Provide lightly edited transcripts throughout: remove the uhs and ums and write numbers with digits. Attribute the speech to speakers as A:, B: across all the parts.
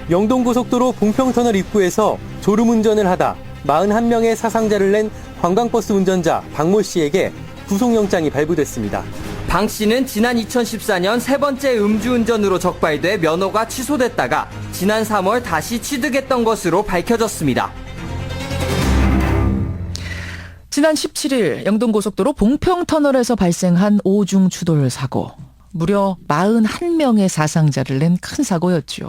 A: 영동고속도로 봉평터널 입구에서 졸음운전을 하다 41명의 사상자를 낸 관광버스 운전자 박모 씨에게 구속영장이 발부됐습니다.
B: 방 씨는 지난 2014년 세 번째 음주운전으로 적발돼 면허가 취소됐다가 지난 3월 다시 취득했던 것으로 밝혀졌습니다.
C: 지난 17일 영동고속도로 봉평터널에서 발생한 오중 추돌 사고. 무려 41명의 사상자를 낸 큰 사고였죠.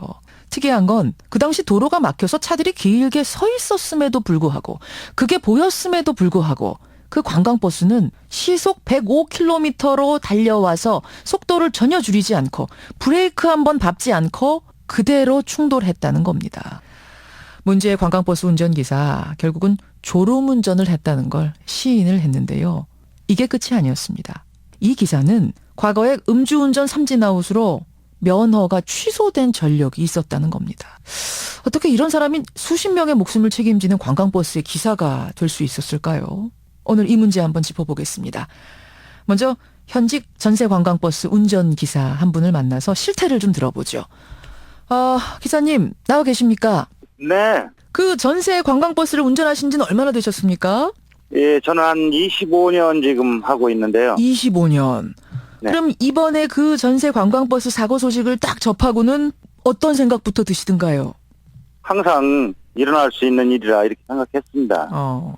C: 특이한 건 그 당시 도로가 막혀서 차들이 길게 서 있었음에도 불구하고 그게 보였음에도 불구하고 그 관광버스는 시속 105km로 달려와서 속도를 전혀 줄이지 않고 브레이크 한번 밟지 않고 그대로 충돌했다는 겁니다. 문제의 관광버스 운전기사 결국은 졸음운전을 했다는 걸 시인을 했는데요. 이게 끝이 아니었습니다. 이 기사는 과거에 음주운전 삼진아웃으로 면허가 취소된 전력이 있었다는 겁니다. 어떻게 이런 사람이 수십 명의 목숨을 책임지는 관광버스의 기사가 될 수 있었을까요? 오늘 이 문제 한번 짚어보겠습니다. 먼저 현직 전세관광버스 운전기사 한 분을 만나서 실태를 좀 들어보죠. 기사님 나와 계십니까?
D: 네.
C: 그 전세 관광버스를 운전하신 지는 얼마나 되셨습니까?
D: 예, 저는 한 25년 지금 하고 있는데요.
C: 25년.
D: 네.
C: 그럼 이번에 그 전세 관광버스 사고 소식을 딱 접하고는 어떤 생각부터 드시던가요?
D: 항상 일어날 수 있는 일이라 이렇게 생각했습니다.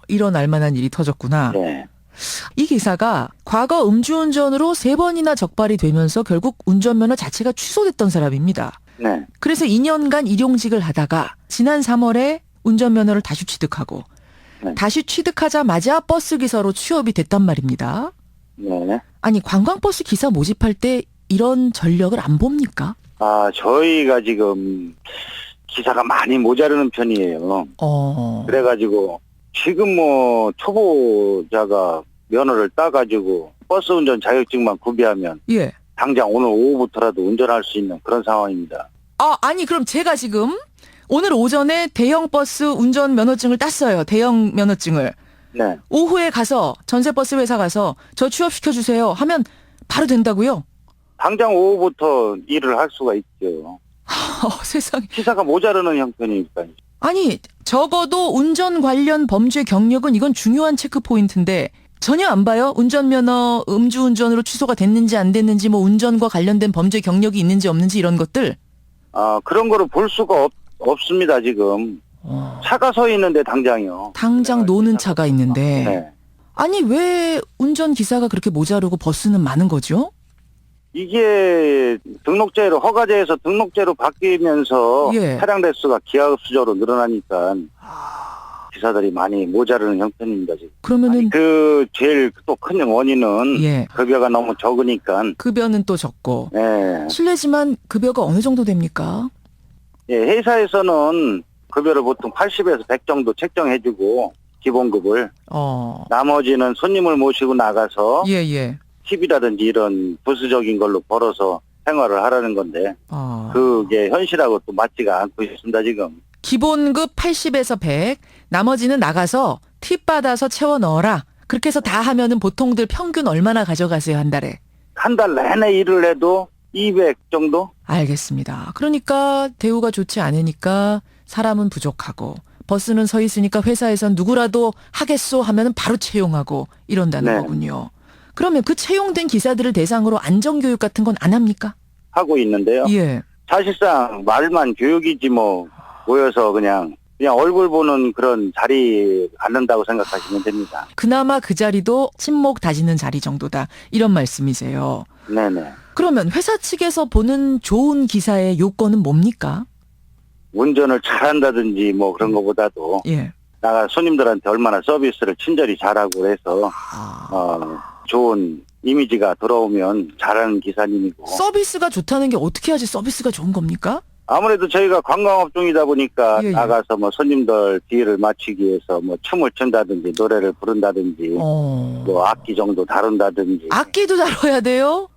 C: 일어날 만한 일이 터졌구나.
D: 네.
C: 이 기사가 과거 음주운전으로 3번이나 적발이 되면서 결국 운전면허 자체가 취소됐던 사람입니다.
D: 네.
C: 그래서 2년간 일용직을 하다가 지난 3월에 운전면허를 다시 취득하고
D: 네.
C: 다시 취득하자마자 버스기사로 취업이 됐단 말입니다.
D: 네.
C: 아니 관광버스 기사 모집할 때 이런 전력을 안 봅니까?
D: 저희가 지금 기사가 많이 모자르는 편이에요. 그래가지고 지금 뭐 초보자가 면허를 따가지고 버스 운전 자격증만 구비하면
C: 예.
D: 당장 오늘 오후부터라도 운전할 수 있는 그런 상황입니다.
C: 아니 그럼 제가 지금 오늘 오전에 대형 버스 운전 면허증을 땄어요. 대형 면허증을.
D: 네.
C: 오후에 가서 전세버스 회사 가서 저 취업시켜주세요 하면 바로 된다고요?
D: 당장 오후부터 일을 할 수가 있죠.
C: 세상에.
D: 기사가 모자르는 형편이니까.
C: 아니 적어도 운전 관련 범죄 경력은 이건 중요한 체크포인트인데 전혀 안 봐요? 운전면허 음주운전으로 취소가 됐는지 안 됐는지 뭐 운전과 관련된 범죄 경력이 있는지 없는지 이런 것들?
D: 그런 거를 볼 수가 없습니다 지금. 차가 서 있는데 당장요.
C: 당장 노는 차가 있는데.
D: 네.
C: 아니 왜 운전기사가 그렇게 모자르고 버스는 많은 거죠?
D: 이게 등록제로 허가제에서 등록제로 바뀌면서
C: 예.
D: 차량 대수가 기하급수적으로 늘어나니까 기사들이 많이 모자르는 형편입니다 지금.
C: 그러면은
D: 제일 또 큰 원인은
C: 예.
D: 급여가 너무 적으니까.
C: 급여는 또 적고.
D: 네.
C: 실례지만 급여가 어느 정도 됩니까?
D: 예, 회사에서는 급여를 보통 80에서 100 정도 책정해주고 기본급을. 나머지는 손님을 모시고 나가서
C: 예.
D: 팁이라든지 이런 부수적인 걸로 벌어서 생활을 하라는 건데 그게 현실하고 또 맞지가 않고 있습니다 지금.
C: 기본급 80에서 100, 나머지는 나가서 팁 받아서 채워 넣어라. 그렇게 해서 다 하면은 보통들 평균 얼마나 가져가세요 한 달에?
D: 한 달 내내 일을 해도 200 정도?
C: 알겠습니다. 그러니까 대우가 좋지 않으니까 사람은 부족하고 버스는 서 있으니까 회사에선 누구라도 하겠소 하면은 바로 채용하고 이런다는
D: 네.
C: 거군요. 그러면 그 채용된 기사들을 대상으로 안전교육 같은 건 안 합니까?
D: 하고 있는데요.
C: 예.
D: 사실상 말만 교육이지 뭐 모여서 그냥 얼굴 보는 그런 자리 갖는다고 생각하시면 됩니다.
C: 그나마 그 자리도 친목 다지는 자리 정도다. 이런 말씀이세요.
D: 네네.
C: 그러면 회사 측에서 보는 좋은 기사의 요건은 뭡니까?
D: 운전을 잘한다든지 뭐 그런 것보다도
C: 예.
D: 나가 손님들한테 얼마나 서비스를 친절히 잘하고 해서 좋은 이미지가 들어오면 잘하는 기사님이고.
C: 서비스가 좋다는 게 어떻게 해야지 서비스가 좋은 겁니까?
D: 아무래도 저희가 관광업종이다 보니까
C: 예.
D: 나가서 뭐 손님들 뒤를 맞추기 위해서 뭐 춤을 춘다든지 노래를 부른다든지 뭐 악기 정도 다룬다든지.
C: 악기도 다뤄야 돼요?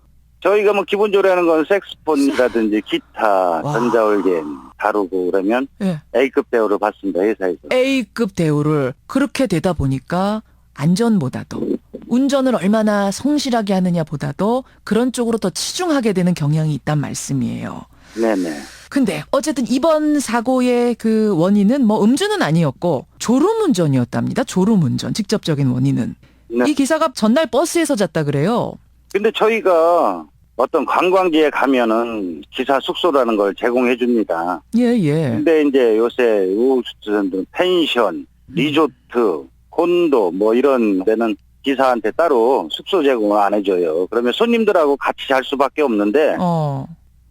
D: 저희가 뭐 기본적으로 하는 건 색스폰이라든지 기타, 전자올겐 다루고 그러면
C: 예.
D: A급 대우를 받습니다 회사에서.
C: A급 대우를 그렇게 되다 보니까 안전보다도 운전을 얼마나 성실하게 하느냐보다도 그런 쪽으로 더 치중하게 되는 경향이 있단 말씀이에요.
D: 네네.
C: 근데 어쨌든 이번 사고의 그 원인은 뭐 음주는 아니었고 졸음운전이었답니다. 졸음운전 직접적인 원인은.
D: 네.
C: 이 기사가 전날 버스에서 잤다 그래요.
D: 근데 저희가 어떤 관광지에 가면은 기사 숙소라는 걸 제공해 줍니다.
C: 예.
D: 근데 이제 요새 우수들 펜션, 리조트, 콘도 뭐 이런 데는 기사한테 따로 숙소 제공을 안 해줘요. 그러면 손님들하고 같이 잘 수밖에 없는데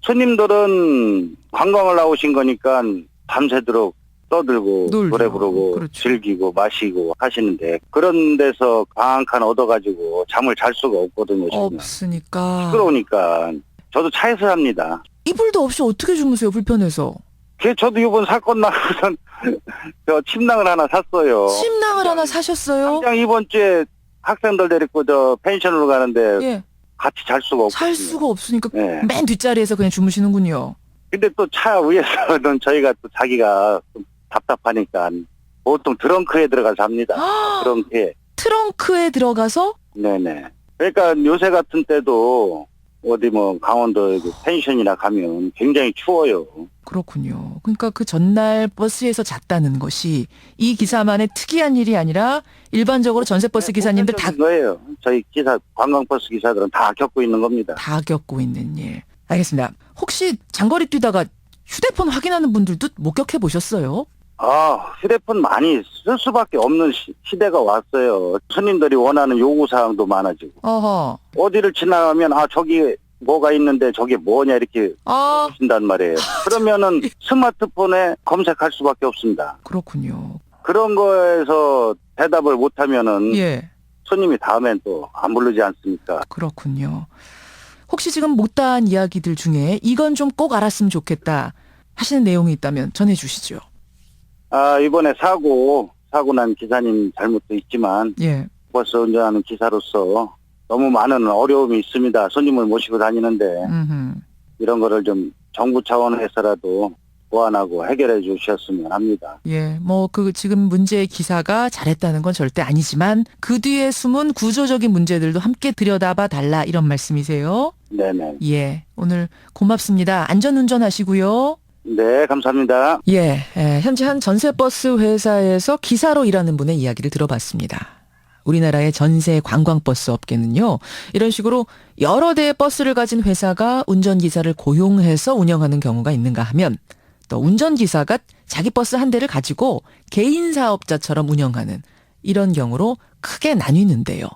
D: 손님들은 관광을 나오신 거니까 밤새도록 떠들고
C: 놀죠.
D: 노래 부르고
C: 그렇죠.
D: 즐기고 마시고 하시는데 그런 데서 방 한 칸 얻어가지고 잠을 잘 수가 없거든요. 지금.
C: 없으니까.
D: 시끄러우니까 저도 차에서 합니다.
C: 이불도 없이 어떻게 주무세요? 불편해서.
D: 저도 이번 사건 나고선 저 침낭을 하나 샀어요.
C: 침낭을 하나 사셨어요?
D: 당장 이번 주에 학생들 데리고 저 펜션으로 가는데
C: 예.
D: 같이 잘 수가 없거든요.
C: 살 수가 없으니까
D: 네.
C: 맨 뒷자리에서 그냥 주무시는군요.
D: 근데 또 차 위에서는 저희가 또 자기가 좀 답답하니까 보통 트렁크에 들어가서 잡니다. 트렁크에.
C: 트렁크에 들어가서
D: 네네. 그러니까 요새 같은 때도 어디 뭐 강원도 펜션이나 가면 굉장히 추워요.
C: 그렇군요. 그러니까 그 전날 버스에서 잤다는 것이 이 기사만의 특이한 일이 아니라 일반적으로 전세버스 기사님들 다
D: 거예요. 저희 관광버스 기사들은 다 겪고 있는 겁니다.
C: 겪고 있는 일. 알겠습니다. 혹시 장거리 뛰다가 휴대폰 확인하는 분들도 목격해 보셨어요?
D: 휴대폰 많이 쓸 수밖에 없는 시대가 왔어요. 손님들이 원하는 요구사항도 많아지고.
C: 어허.
D: 어디를 지나가면, 저기 뭐가 있는데 저게 뭐냐 이렇게 보신단 말이에요. 그러면은 스마트폰에 검색할 수밖에 없습니다.
C: 그렇군요.
D: 그런 거에서 대답을 못하면은
C: 예.
D: 손님이 다음엔 또 안 부르지 않습니까?
C: 그렇군요. 혹시 지금 못다한 이야기들 중에 이건 좀 꼭 알았으면 좋겠다 하시는 내용이 있다면 전해주시죠.
D: 이번에 사고 난 기사님 잘못도 있지만
C: 예.
D: 버스 운전하는 기사로서 너무 많은 어려움이 있습니다. 손님을 모시고 다니는데
C: 음흠.
D: 이런 거를 좀 정부 차원에서라도 보완하고 해결해 주셨으면 합니다.
C: 예, 뭐 그 지금 문제의 기사가 잘했다는 건 절대 아니지만 그 뒤에 숨은 구조적인 문제들도 함께 들여다봐 달라 이런 말씀이세요?
D: 네네.
C: 예, 오늘 고맙습니다. 안전운전 하시고요.
D: 네, 감사합니다.
C: 예, 현재 한 전세버스 회사에서 기사로 일하는 분의 이야기를 들어봤습니다. 우리나라의 전세 관광버스 업계는요, 이런 식으로 여러 대의 버스를 가진 회사가 운전기사를 고용해서 운영하는 경우가 있는가 하면 또 운전기사가 자기 버스 한 대를 가지고 개인 사업자처럼 운영하는 이런 경우로 크게 나뉘는데요.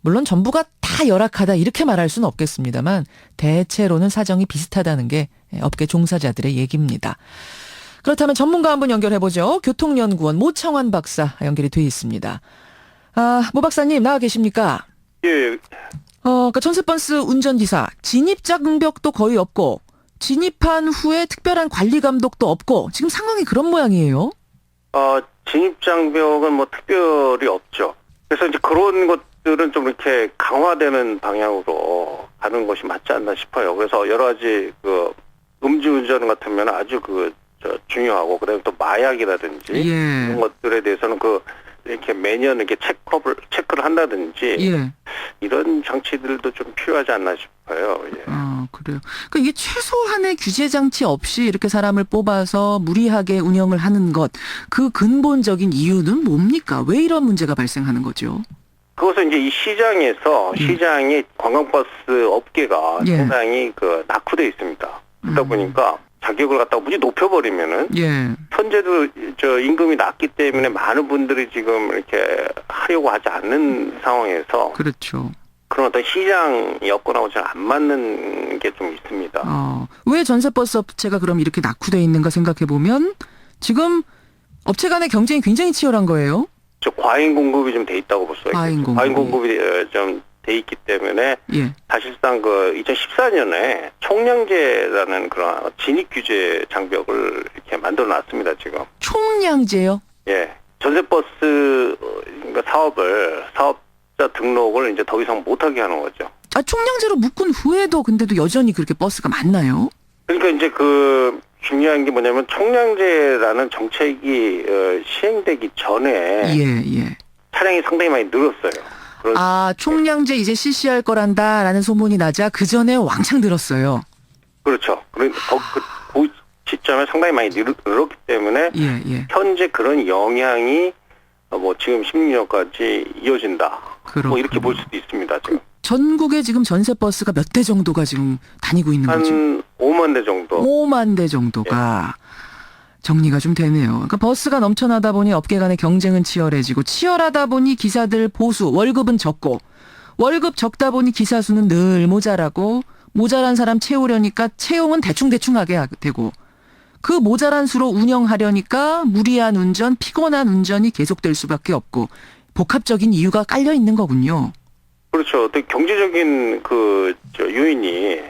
C: 물론 전부가 다 열악하다 이렇게 말할 수는 없겠습니다만 대체로는 사정이 비슷하다는 게 업계 종사자들의 얘기입니다. 그렇다면 전문가 한분 연결해보죠. 교통연구원 모청환 박사 연결이 돼 있습니다. 모 박사님 나와 계십니까?
E: 예.
C: 그러니까 전세버스 운전기사 진입장벽도 거의 없고 진입한 후에 특별한 관리 감독도 없고 지금 상황이 그런 모양이에요.
E: 진입장벽은 뭐 특별히 없죠. 그래서 이제 그런 것들은 좀 이렇게 강화되는 방향으로 가는 것이 맞지 않나 싶어요. 그래서 여러 가지 그 음주운전 같으면 아주 중요하고 그다음에 또 마약이라든지 이런 것들에 대해서는 이렇게 매년 이렇게 체크를 한다든지 이런 장치들도 좀 필요하지 않나 싶어요. 예.
C: 그래요. 그러니까 이게 최소한의 규제 장치 없이 이렇게 사람을 뽑아서 무리하게 운영을 하는 것, 그 근본적인 이유는 뭡니까? 왜 이런 문제가 발생하는 거죠?
E: 그것은 이제 이 시장이 관광버스 업계가 상당히 낙후되어 있습니다. 그러다 보니까 가격을 갖다가 무지 높여버리면은 현재도 임금이 낮기 때문에 많은 분들이 지금 이렇게 하려고 하지 않는 상황에서
C: 그렇죠.
E: 그런 어떤 시장 여건하고 잘 안 맞는 게 좀 있습니다.
C: 왜 전세버스 업체가 그럼 이렇게 낙후되어 있는가 생각해 보면 지금 업체 간의 경쟁이 굉장히 치열한 거예요.
E: 과잉 공급이 좀 돼 있다고 볼 수 있겠죠.
C: 과잉
E: 공급이 좀 돼 있기 때문에 사실상 2014년에 총량제라는 그런 진입 규제 장벽을 이렇게 만들어 놨습니다, 지금.
C: 총량제요?
E: 예. 전세버스 사업자 등록을 이제 더 이상 못하게 하는 거죠.
C: 총량제로 묶은 후에도 근데도 여전히 그렇게 버스가 많나요?
E: 그러니까 이제 중요한 게 뭐냐면 총량제라는 정책이 시행되기 전에 차량이 상당히 많이 늘었어요.
C: 총량제 이제 실시할 거란다라는 소문이 나자 그 전에 왕창 늘었어요.
E: 그렇죠. 그 시점에 상당히 많이 늘었기 때문에
C: 예, 예.
E: 현재 그런 영향이 뭐 지금 16년까지 이어진다. 뭐 이렇게 볼 수도 있습니다. 지금.
C: 전국에 지금 전세 버스가 몇 대 정도가 지금 다니고 있는 거죠?
E: 한 5만 대 정도.
C: 5만 대 정도가 정리가 좀 되네요. 그러니까 버스가 넘쳐나다 보니 업계 간의 경쟁은 치열해지고 치열하다 보니 기사들 보수, 월급은 적고 월급 적다 보니 기사 수는 늘 모자라고 모자란 사람 채우려니까 채용은 대충대충 하게 되고 그 모자란 수로 운영하려니까 무리한 운전, 피곤한 운전이 계속될 수밖에 없고 복합적인 이유가 깔려 있는 거군요.
E: 그렇죠. 어떤 경제적인 요인이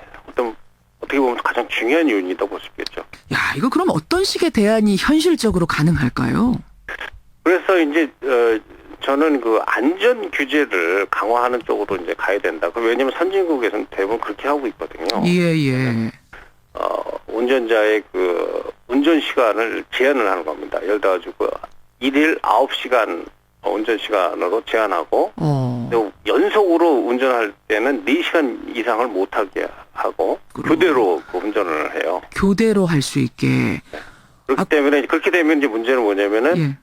E: 어떻게 보면 가장 중요한 요인이라고 볼 수 있겠죠.
C: 야, 이거 그럼 어떤 식의 대안이 현실적으로 가능할까요?
E: 그래서 이제 저는 그 안전 규제를 강화하는 쪽으로 이제 가야 된다. 왜냐하면 선진국에서는 대부분 그렇게 하고 있거든요.
C: 예, 예.
E: 운전자의 그 운전 시간을 제한을 하는 겁니다. 예를 들어가지고 일일 9시간 운전 시간으로 제한하고 그리고 연속으로 운전할 때는 4시간 이상을 못하게 하고 교대로 그 운전을 해요.
C: 교대로 할 수 있게.
E: 그렇기 때문에 그렇게 되면 이제 문제는 뭐냐면은
C: 예.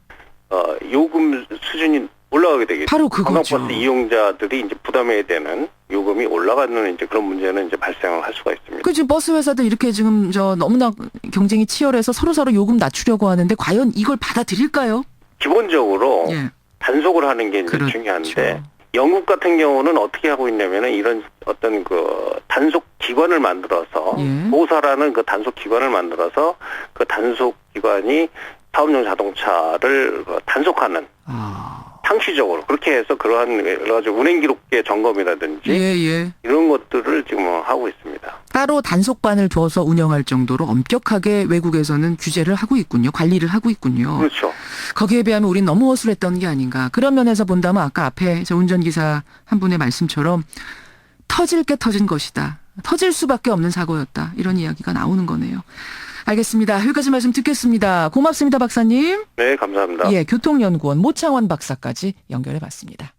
E: 요금 수준이 올라가게 되겠죠.
C: 바로 그거죠.
E: 관광버스 이용자들이 이제 부담해야 되는 요금이 올라가는 이제 그런 문제는 이제 발생을 할 수가 있습니다.
C: 그 지금 버스 회사들 이렇게 지금 너무나 경쟁이 치열해서 서로 요금 낮추려고 하는데 과연 이걸 받아들일까요?
E: 기본적으로
C: 예.
E: 단속을 하는 게 이제
C: 그렇죠.
E: 중요한데 영국 같은 경우는 어떻게 하고 있냐면은 이런 어떤 그 단속 기관을 만들어서
C: 예.
E: 보사라는 그 단속 기관을 만들어서 그 단속 기관이 사업용 자동차를 단속하는 상시적으로 그렇게 해서 그러한 여러 가지 운행 기록계 점검이라든지
C: 예.
E: 이런 것들을 지금 하고 있습니다.
C: 따로 단속반을 두어서 운영할 정도로 엄격하게 외국에서는 규제를 하고 있군요. 관리를 하고 있군요.
E: 그렇죠.
C: 거기에 비하면 우린 너무 허술했던 게 아닌가. 그런 면에서 본다면 아까 앞에 저 운전기사 한 분의 말씀처럼 터질 게 터진 것이다. 터질 수밖에 없는 사고였다. 이런 이야기가 나오는 거네요. 알겠습니다. 여기까지 말씀 듣겠습니다. 고맙습니다, 박사님.
E: 네, 감사합니다.
C: 예, 교통연구원 모창원 박사까지 연결해 봤습니다.